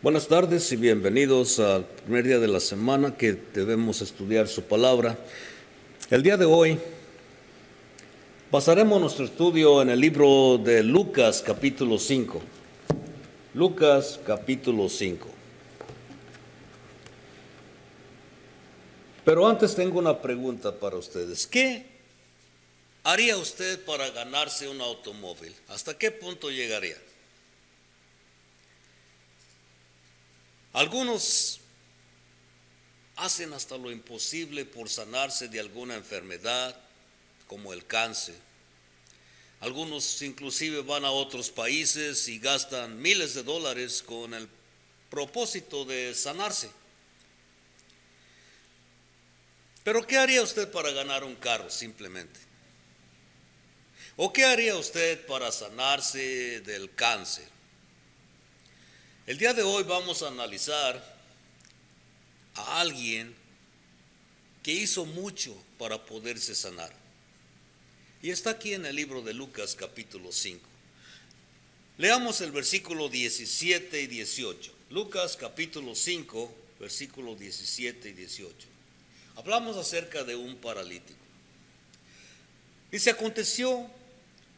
Buenas tardes y bienvenidos al primer día de la semana que debemos estudiar su palabra. El día de hoy basaremos nuestro estudio en el libro de Lucas capítulo 5. Lucas capítulo 5. Pero antes tengo una pregunta para ustedes. ¿Qué haría usted para ganarse un automóvil? ¿Hasta qué punto llegaría? Algunos hacen hasta lo imposible por sanarse de alguna enfermedad, como el cáncer. Algunos inclusive van a otros países y gastan miles de dólares con el propósito de sanarse. Pero ¿qué haría usted para ganar un carro simplemente? ¿O qué haría usted para sanarse del cáncer? El día de hoy vamos a analizar a alguien que hizo mucho para poderse sanar. Y está aquí en el libro de Lucas capítulo 5. Leamos el versículo 17 y 18. Lucas capítulo 5, versículo 17 y 18. Hablamos acerca de un paralítico. Dice, aconteció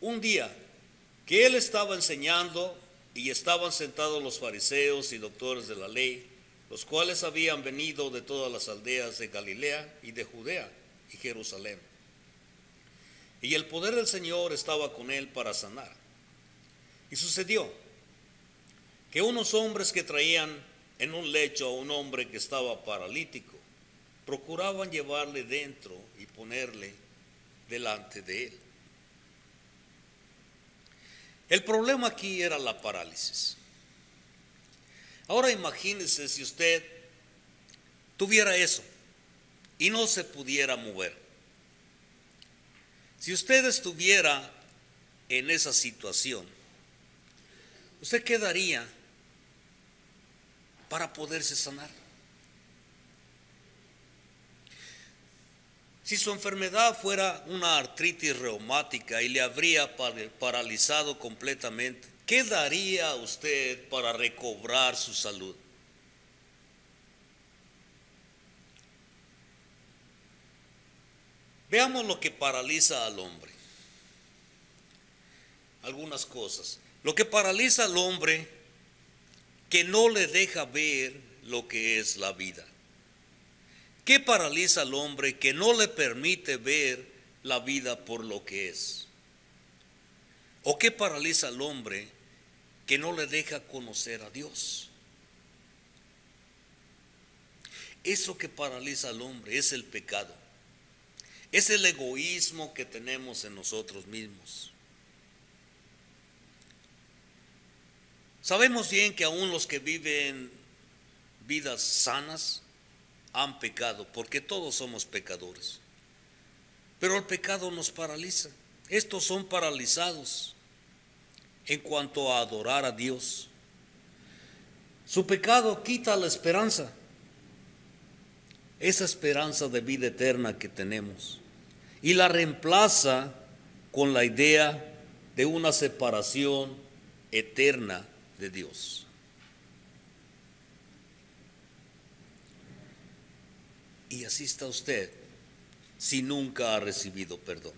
un día que él estaba enseñando y estaban sentados los fariseos y doctores de la ley, los cuales habían venido de todas las aldeas de Galilea y de Judea y Jerusalén. Y el poder del Señor estaba con él para sanar. Y sucedió que unos hombres que traían en un lecho a un hombre que estaba paralítico, procuraban llevarle dentro y ponerle delante de él. El problema aquí era la parálisis. Ahora imagínese si usted tuviera eso y no se pudiera mover. Si usted estuviera en esa situación, ¿usted qué daría para poderse sanar? Si su enfermedad fuera una artritis reumática y le habría paralizado completamente, ¿qué daría usted para recobrar su salud? Veamos lo que paraliza al hombre. Algunas cosas. Lo que paraliza al hombre que no le deja ver lo que es la vida. ¿Qué paraliza al hombre que no le permite ver la vida por lo que es? ¿O qué paraliza al hombre que no le deja conocer a Dios? Eso que paraliza al hombre es el pecado. Es el egoísmo que tenemos en nosotros mismos. Sabemos bien que aún los que viven vidas sanas han pecado, porque todos somos pecadores. Pero el pecado nos paraliza. Estos son paralizados en cuanto a adorar a Dios. Su pecado quita la esperanza, esa esperanza de vida eterna que tenemos, y la reemplaza con la idea de una separación eterna de Dios. Y así está usted si nunca ha recibido perdón.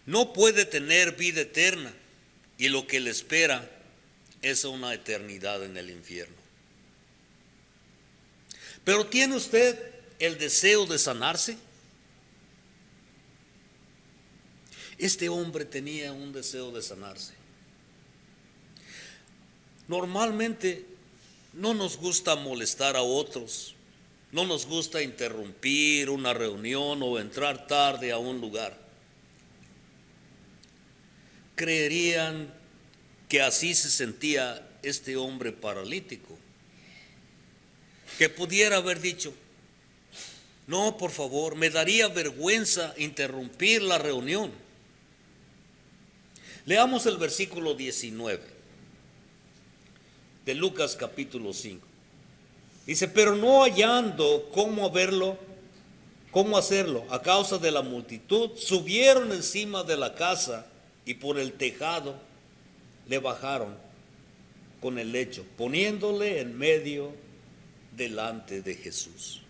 No puede tener vida eterna y lo que le espera es una eternidad en el infierno. Pero ¿tiene usted el deseo de sanarse? Este hombre tenía un deseo de sanarse. Normalmente no nos gusta molestar a otros, no nos gusta interrumpir una reunión o entrar tarde a un lugar. ¿Creerían que así se sentía este hombre paralítico? Que pudiera haber dicho, no, por favor, me daría vergüenza interrumpir la reunión. Leamos el versículo 19. De Lucas capítulo 5. Dice, pero no hallando cómo hacerlo a causa de la multitud, subieron encima de la casa y por el tejado le bajaron con el hecho, poniéndole en medio delante de Jesús.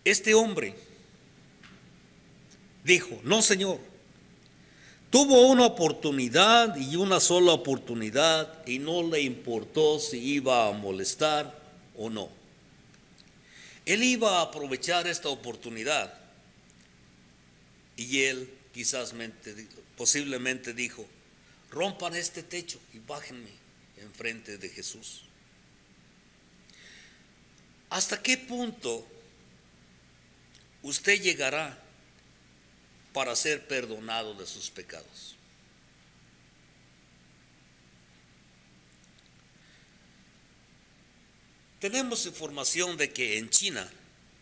Este hombre dijo: no, Señor, tuvo una oportunidad y una sola oportunidad y no le importó si iba a molestar o no. Él iba a aprovechar esta oportunidad y él posiblemente dijo: rompan este techo y bájenme enfrente de Jesús. ¿Hasta qué punto usted llegará para ser perdonado de sus pecados? Tenemos información de que en China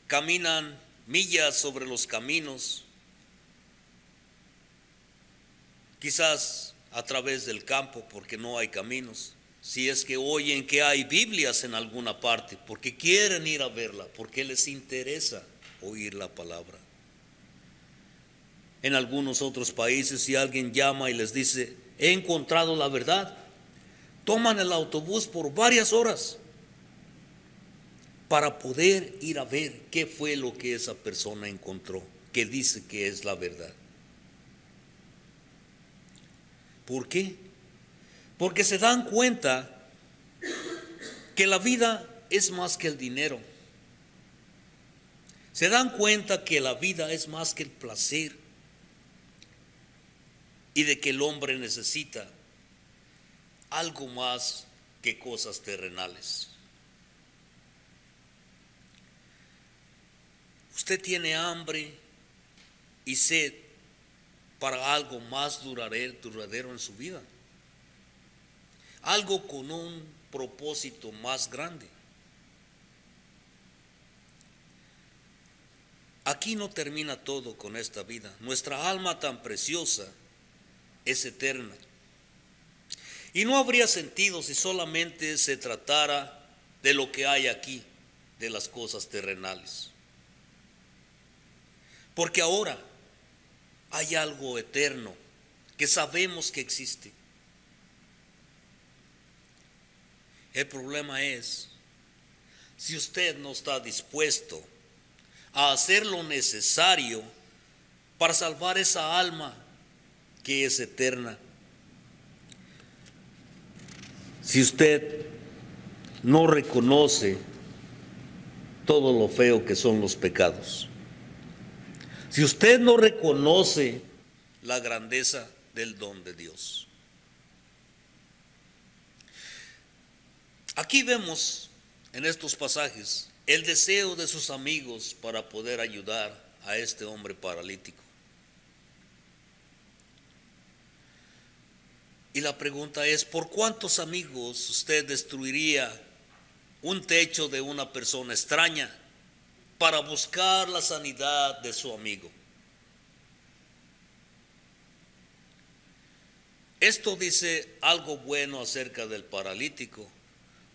caminan millas sobre los caminos, quizás a través del campo porque no hay caminos. Si es que oyen que hay Biblias en alguna parte, porque quieren ir a verla, porque les interesa oír la palabra. En algunos otros países, si alguien llama y les dice: he encontrado la verdad, toman el autobús por varias horas para poder ir a ver qué fue lo que esa persona encontró, que dice que es la verdad. ¿Por qué? Porque se dan cuenta que la vida es más que el dinero. Se dan cuenta que la vida es más que el placer y de que el hombre necesita algo más que cosas terrenales. Usted tiene hambre y sed para algo más duradero en su vida, algo con un propósito más grande. Aquí no termina todo con esta vida. Nuestra alma tan preciosa es eterna. Y no habría sentido si solamente se tratara de lo que hay aquí, de las cosas terrenales. Porque ahora hay algo eterno que sabemos que existe. El problema es si usted no está dispuesto a hacer lo necesario para salvar esa alma que es eterna. Si usted no reconoce todo lo feo que son los pecados, si usted no reconoce la grandeza del don de Dios. Aquí vemos en estos pasajes el deseo de sus amigos para poder ayudar a este hombre paralítico. Y la pregunta es: ¿por cuántos amigos usted destruiría un techo de una persona extraña para buscar la sanidad de su amigo? Esto dice algo bueno acerca del paralítico,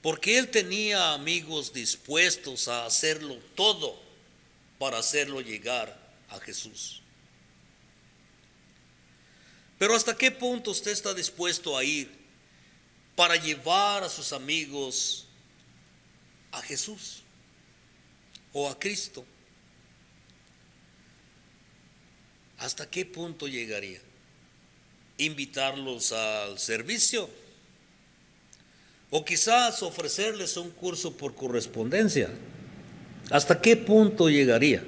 porque él tenía amigos dispuestos a hacerlo todo para hacerlo llegar a Jesús. Pero ¿hasta qué punto usted está dispuesto a ir para llevar a sus amigos a Jesús o a Cristo? ¿Hasta qué punto llegaría? ¿Invitarlos al servicio? O quizás ofrecerles un curso por correspondencia. ¿Hasta qué punto llegaría?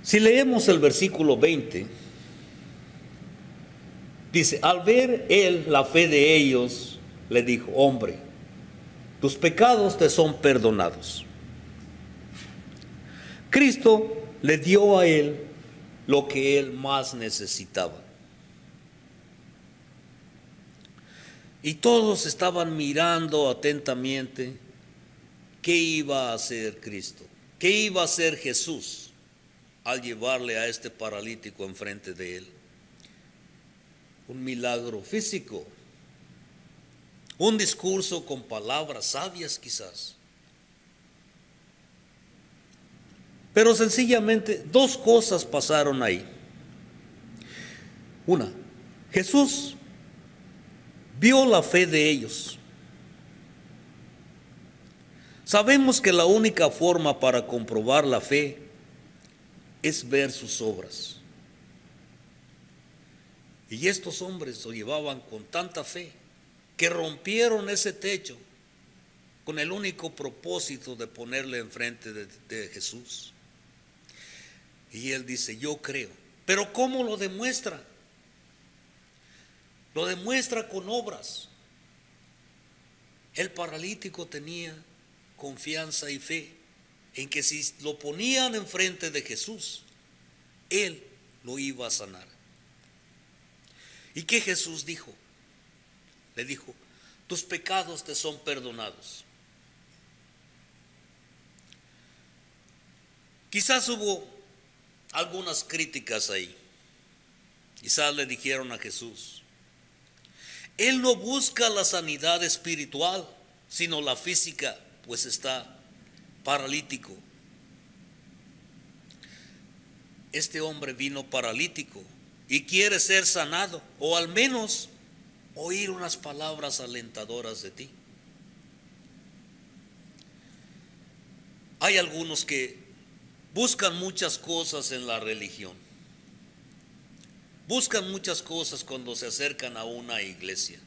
Si leemos el versículo 20, dice: al ver él la fe de ellos, le dijo: hombre, tus pecados te son perdonados. Cristo le dio a él lo que él más necesitaba. Y todos estaban mirando atentamente qué iba a hacer Cristo, qué iba a hacer Jesús al llevarle a este paralítico enfrente de él. Un milagro físico, un discurso con palabras sabias quizás. Pero sencillamente dos cosas pasaron ahí. Una, Jesús vio la fe de ellos. Sabemos que la única forma para comprobar la fe es ver sus obras. Y estos hombres lo llevaban con tanta fe que rompieron ese techo con el único propósito de ponerle enfrente de Jesús. Y él dice, yo creo. Pero ¿cómo lo demuestra? Lo demuestra con obras. El paralítico tenía confianza y fe en que si lo ponían enfrente de Jesús, él lo iba a sanar. ¿Y qué Jesús dijo? Le dijo, tus pecados te son perdonados. Quizás hubo algunas críticas ahí. Quizás le dijeron a Jesús, él no busca la sanidad espiritual, sino la física, pues está paralítico. Este hombre vino paralítico y quiere ser sanado, o al menos oír unas palabras alentadoras de ti. Hay algunos que buscan muchas cosas en la religión. Buscan muchas cosas cuando se acercan a una iglesia.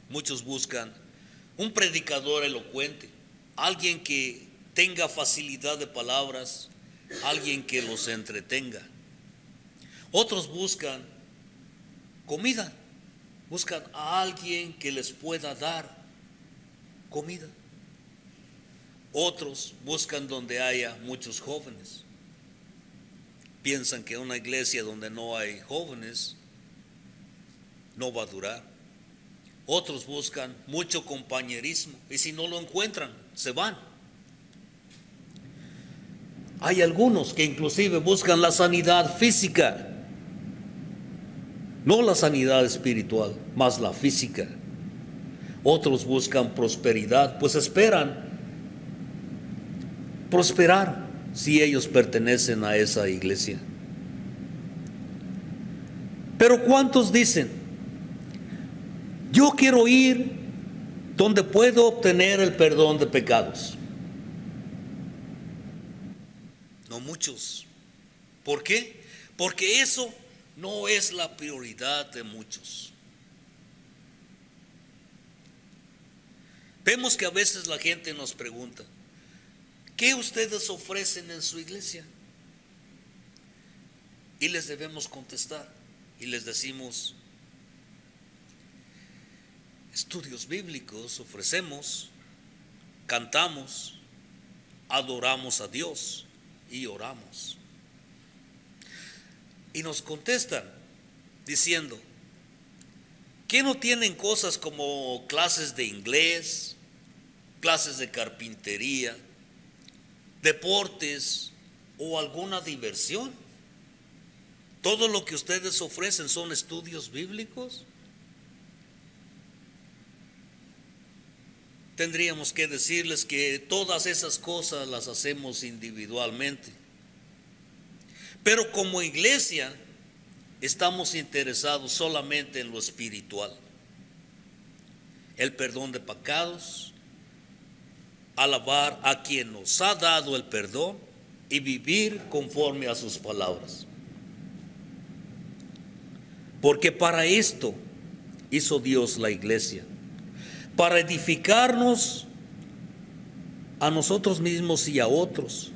Muchos buscan un predicador elocuente, alguien que tenga facilidad de palabras, alguien que los entretenga. Otros buscan comida, buscan a alguien que les pueda dar comida. Otros buscan donde haya muchos jóvenes. Piensan que una iglesia donde no hay jóvenes no va a durar. Otros buscan mucho compañerismo y si no lo encuentran, se van. Hay algunos que inclusive buscan la sanidad física, no la sanidad espiritual, más la física. Otros buscan prosperidad, pues esperan prosperar si ellos pertenecen a esa iglesia. Pero ¿cuántos dicen, yo quiero ir donde puedo obtener el perdón de pecados? No muchos. ¿Por qué? Porque eso no es la prioridad de muchos. Vemos que a veces la gente nos pregunta, ¿qué ustedes ofrecen en su iglesia? Y les debemos contestar y les decimos, estudios bíblicos ofrecemos, cantamos, adoramos a Dios y oramos. Y nos contestan diciendo, ¿qué no tienen cosas como clases de inglés, clases de carpintería, deportes o alguna diversión? ¿Todo lo que ustedes ofrecen son estudios bíblicos? Tendríamos que decirles que todas esas cosas las hacemos individualmente. Pero como iglesia estamos interesados solamente en lo espiritual. El perdón de pecados, alabar a quien nos ha dado el perdón y vivir conforme a sus palabras. Porque para esto hizo Dios la iglesia, para edificarnos a nosotros mismos y a otros,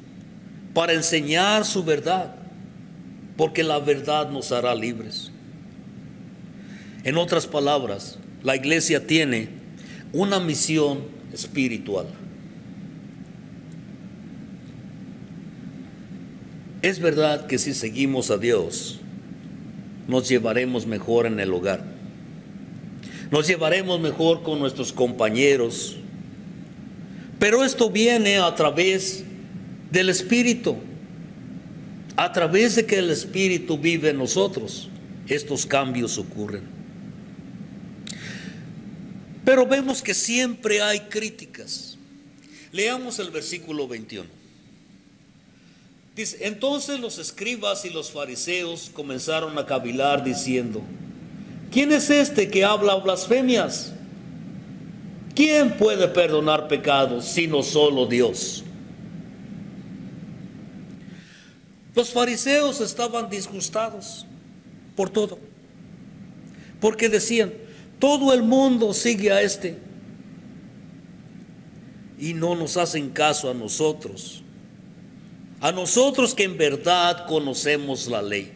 para enseñar su verdad, porque la verdad nos hará libres. En otras palabras, la iglesia tiene una misión espiritual. Es verdad que si seguimos a Dios, nos llevaremos mejor en el hogar, nos llevaremos mejor con nuestros compañeros, pero esto viene a través del Espíritu. A través de que el Espíritu vive en nosotros, estos cambios ocurren. Pero vemos que siempre hay críticas. Leamos el versículo 21. Dice, entonces los escribas y los fariseos comenzaron a cavilar diciendo, ¿quién es este que habla blasfemias? ¿Quién puede perdonar pecados sino solo Dios? Los fariseos estaban disgustados por todo, porque decían, todo el mundo sigue a este y no nos hacen caso a nosotros que en verdad conocemos la ley.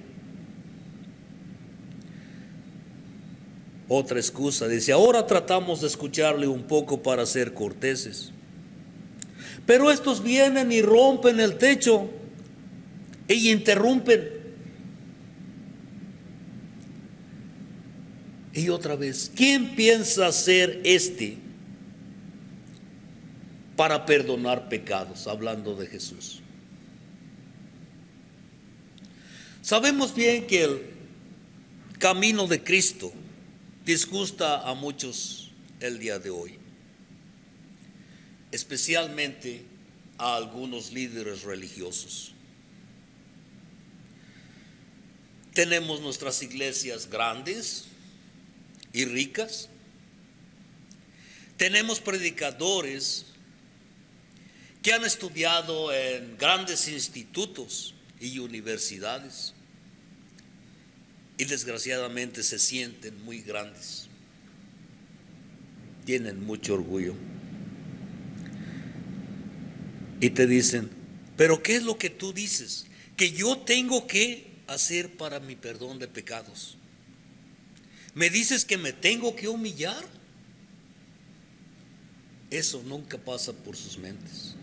Otra excusa, dice, ahora tratamos de escucharle un poco para ser corteses, pero estos vienen y rompen el techo y interrumpen. Y otra vez, ¿quién piensa ser este para perdonar pecados? Hablando de Jesús. Sabemos bien que el camino de Cristo disgusta a muchos el día de hoy, especialmente a algunos líderes religiosos. Tenemos nuestras iglesias grandes y ricas, tenemos predicadores que han estudiado en grandes institutos y universidades, y desgraciadamente se sienten muy grandes, tienen mucho orgullo y te dicen, pero ¿qué es lo que tú dices que yo tengo que hacer para mi perdón de pecados? ¿Me dices que me tengo que humillar? Eso nunca pasa por sus mentes.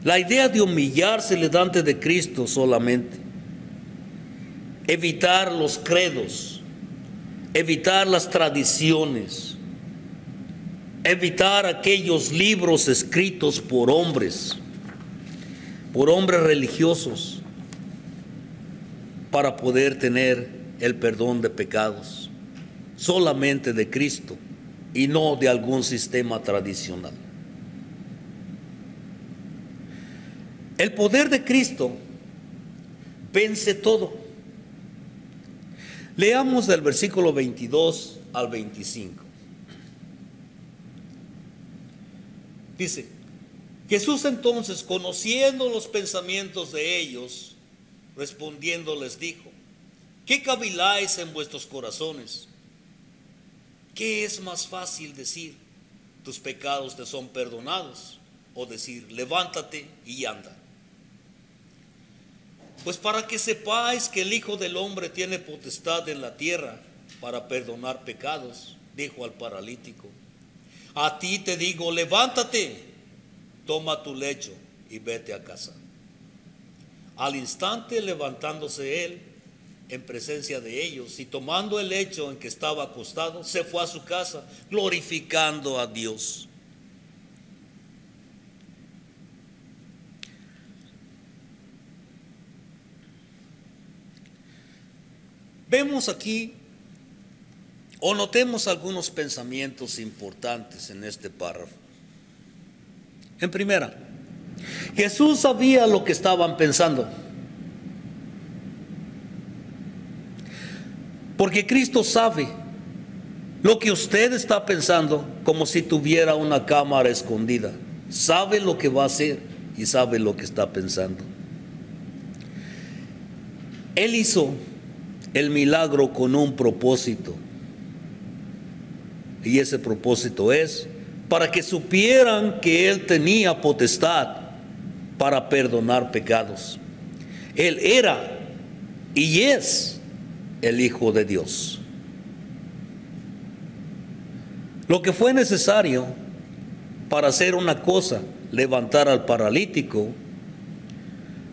La idea de humillarse delante de Cristo solamente, evitar los credos, evitar las tradiciones, evitar aquellos libros escritos por hombres religiosos, para poder tener el perdón de pecados, solamente de Cristo y no de algún sistema tradicional. El poder de Cristo vence todo. Leamos del versículo 22 al 25. Dice, Jesús entonces, conociendo los pensamientos de ellos, respondiendo les dijo, ¿qué caviláis en vuestros corazones? ¿Qué es más fácil decir, tus pecados te son perdonados? O decir, levántate y anda. Pues para que sepáis que el Hijo del Hombre tiene potestad en la tierra para perdonar pecados, dijo al paralítico, a ti te digo, levántate, toma tu lecho y vete a casa. Al instante, levantándose él en presencia de ellos y tomando el lecho en que estaba acostado, se fue a su casa glorificando a Dios. Vemos aquí o notemos algunos pensamientos importantes en este párrafo. En primera, Jesús sabía lo que estaban pensando, porque Cristo sabe lo que usted está pensando, como si tuviera una cámara escondida. Sabe lo que va a hacer y sabe lo que está pensando. Él hizo el milagro con un propósito, y ese propósito es para que supieran que Él tenía potestad para perdonar pecados. Él era y es el Hijo de Dios. Lo que fue necesario para hacer una cosa, levantar al paralítico,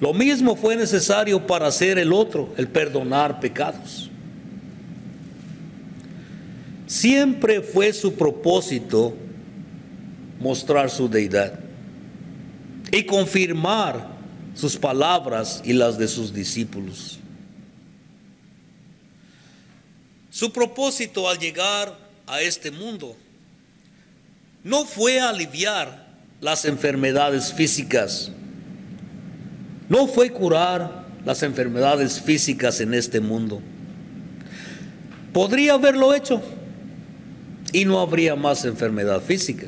lo mismo fue necesario para hacer el otro, el perdonar pecados. Siempre fue su propósito mostrar su deidad y confirmar sus palabras y las de sus discípulos. Su propósito al llegar a este mundo no fue aliviar las enfermedades físicas no fue curar las enfermedades físicas en este mundo. Podría haberlo hecho y no habría más enfermedad física.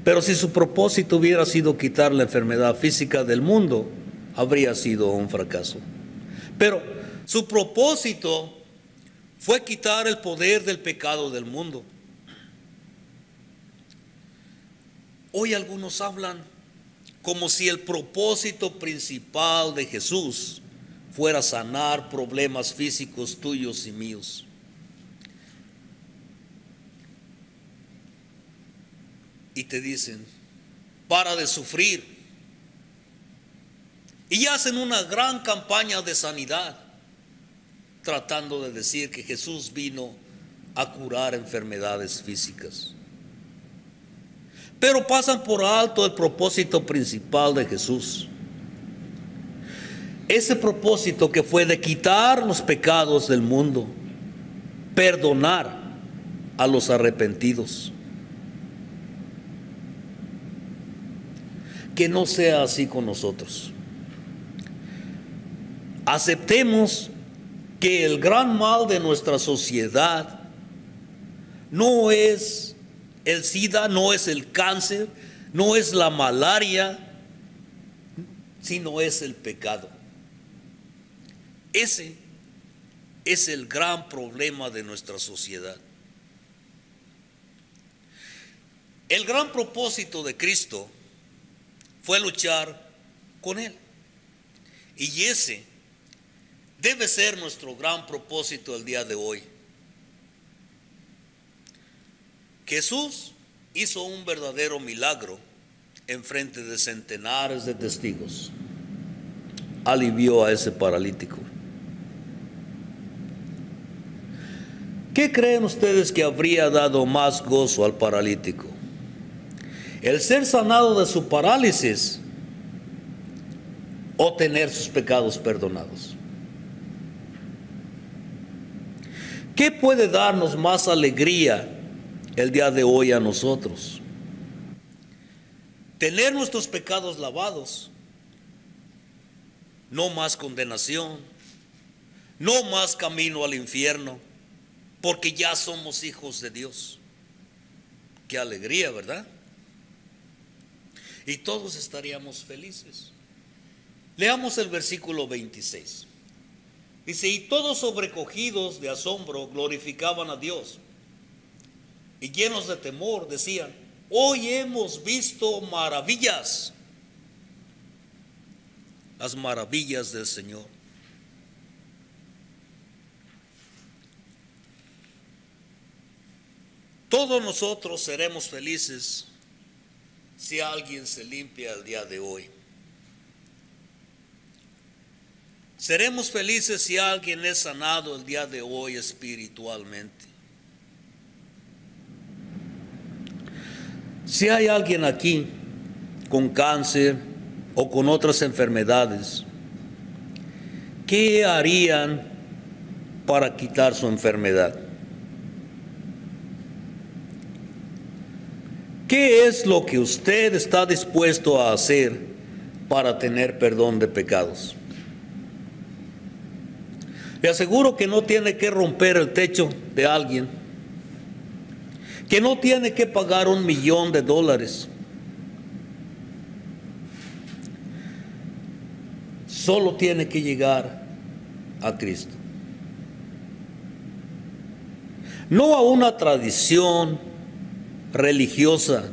Pero si su propósito hubiera sido quitar la enfermedad física del mundo, habría sido un fracaso. Pero su propósito fue quitar el poder del pecado del mundo. Hoy algunos hablan como si el propósito principal de Jesús fuera sanar problemas físicos tuyos y míos. Y te dicen, para de sufrir. Y hacen una gran campaña de sanidad, tratando de decir que Jesús vino a curar enfermedades físicas. Pero pasan por alto el propósito principal de Jesús. Ese propósito que fue de quitar los pecados del mundo, perdonar a los arrepentidos. Que no sea así con nosotros. Aceptemos que el gran mal de nuestra sociedad no es el SIDA, no es el cáncer, no es la malaria, sino es el pecado. Ese es el gran problema de nuestra sociedad. El gran propósito de Cristo fue luchar con Él. Y ese debe ser nuestro gran propósito el día de hoy. Jesús hizo un verdadero milagro en frente de centenares de testigos. Alivió a ese paralítico. ¿Qué creen ustedes que habría dado más gozo al paralítico? ¿El ser sanado de su parálisis o tener sus pecados perdonados? ¿Qué puede darnos más alegría el día de hoy a nosotros? Tener nuestros pecados lavados, no más condenación, no más camino al infierno, porque ya somos hijos de Dios. Qué alegría, ¿verdad? Y todos estaríamos felices. Leamos el versículo 26. Dice, y todos sobrecogidos de asombro glorificaban a Dios, y llenos de temor decían, hoy hemos visto maravillas, las maravillas del Señor. Todos nosotros seremos felices si alguien se limpia el día de hoy. Seremos felices si alguien es sanado el día de hoy espiritualmente. Si hay alguien aquí con cáncer o con otras enfermedades, ¿qué harían para quitar su enfermedad? ¿Qué es lo que usted está dispuesto a hacer para tener perdón de pecados? Le aseguro que no tiene que romper el techo de alguien, que no tiene que pagar $1,000,000. Solo tiene que llegar a Cristo. No a una tradición religiosa,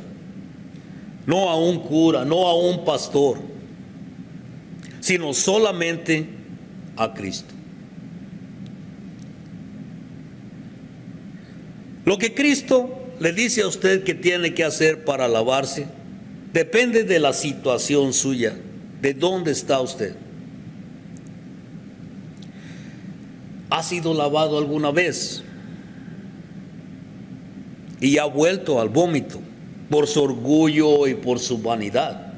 no a un cura, no a un pastor, sino solamente a Cristo. Lo que Cristo le dice a usted que tiene que hacer para lavarse depende de la situación suya, de dónde está usted. ¿Ha sido lavado alguna vez y ha vuelto al vómito por su orgullo y por su vanidad?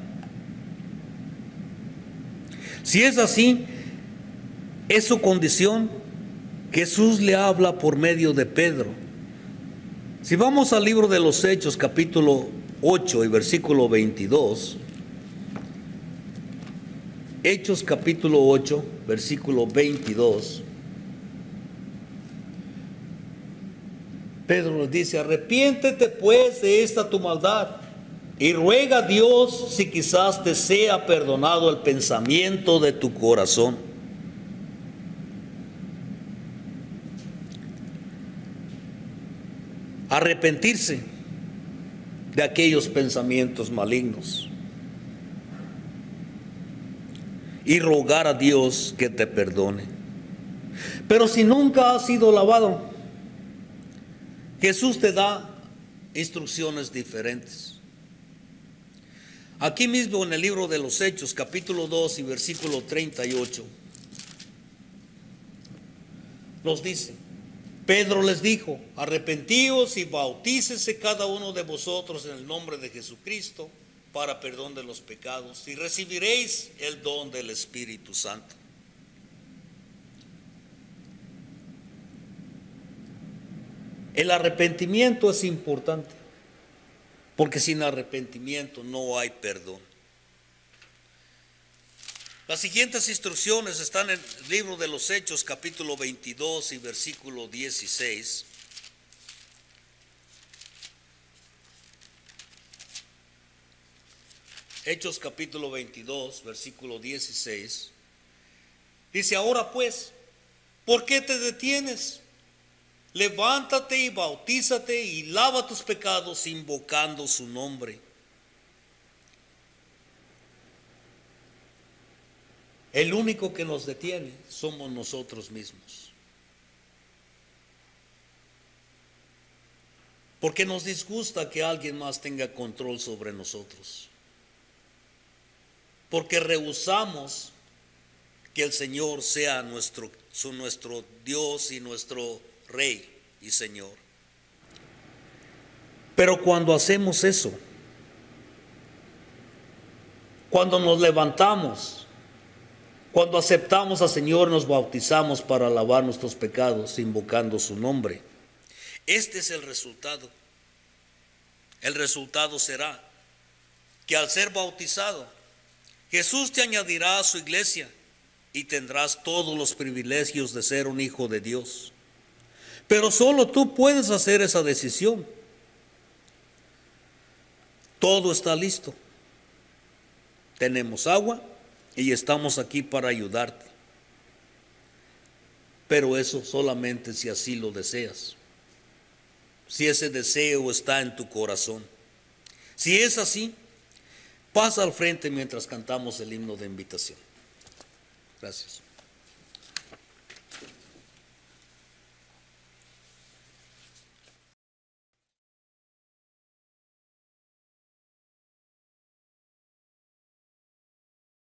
Si es así, es su condición. Jesús le habla por medio de Pedro. Si vamos al libro de los Hechos, capítulo 8 y versículo 22, Hechos capítulo 8, versículo 22. Pedro nos dice: arrepiéntete pues de esta tu maldad y ruega a Dios si quizás te sea perdonado el pensamiento de tu corazón. Arrepentirse de aquellos pensamientos malignos y rogar a Dios que te perdone. Pero si nunca has sido lavado, Jesús te da instrucciones diferentes. Aquí mismo en el libro de los Hechos, capítulo 2 y versículo 38, nos dice: Pedro les dijo: arrepentíos y bautícese cada uno de vosotros en el nombre de Jesucristo para perdón de los pecados, y recibiréis el don del Espíritu Santo. El arrepentimiento es importante, porque sin arrepentimiento no hay perdón. Las siguientes instrucciones están en el libro de los Hechos, capítulo 22 y versículo 16. Hechos capítulo 22, versículo 16. Dice: ahora pues, ¿por qué te detienes? Levántate y bautízate y lava tus pecados invocando su nombre. El único que nos detiene somos nosotros mismos. Porque nos disgusta que alguien más tenga control sobre nosotros. Porque rehusamos que el Señor sea nuestro Dios y nuestro Rey y Señor. Pero cuando hacemos eso, cuando nos levantamos, cuando aceptamos al Señor, nos bautizamos para lavar nuestros pecados invocando su nombre, este es el resultado. El resultado será que al ser bautizado, Jesús te añadirá a su iglesia y tendrás todos los privilegios de ser un hijo de Dios. Pero solo tú puedes hacer esa decisión. Todo está listo. Tenemos agua y estamos aquí para ayudarte. Pero eso solamente si así lo deseas. Si ese deseo está en tu corazón. Si es así, pasa al frente mientras cantamos el himno de invitación. Gracias.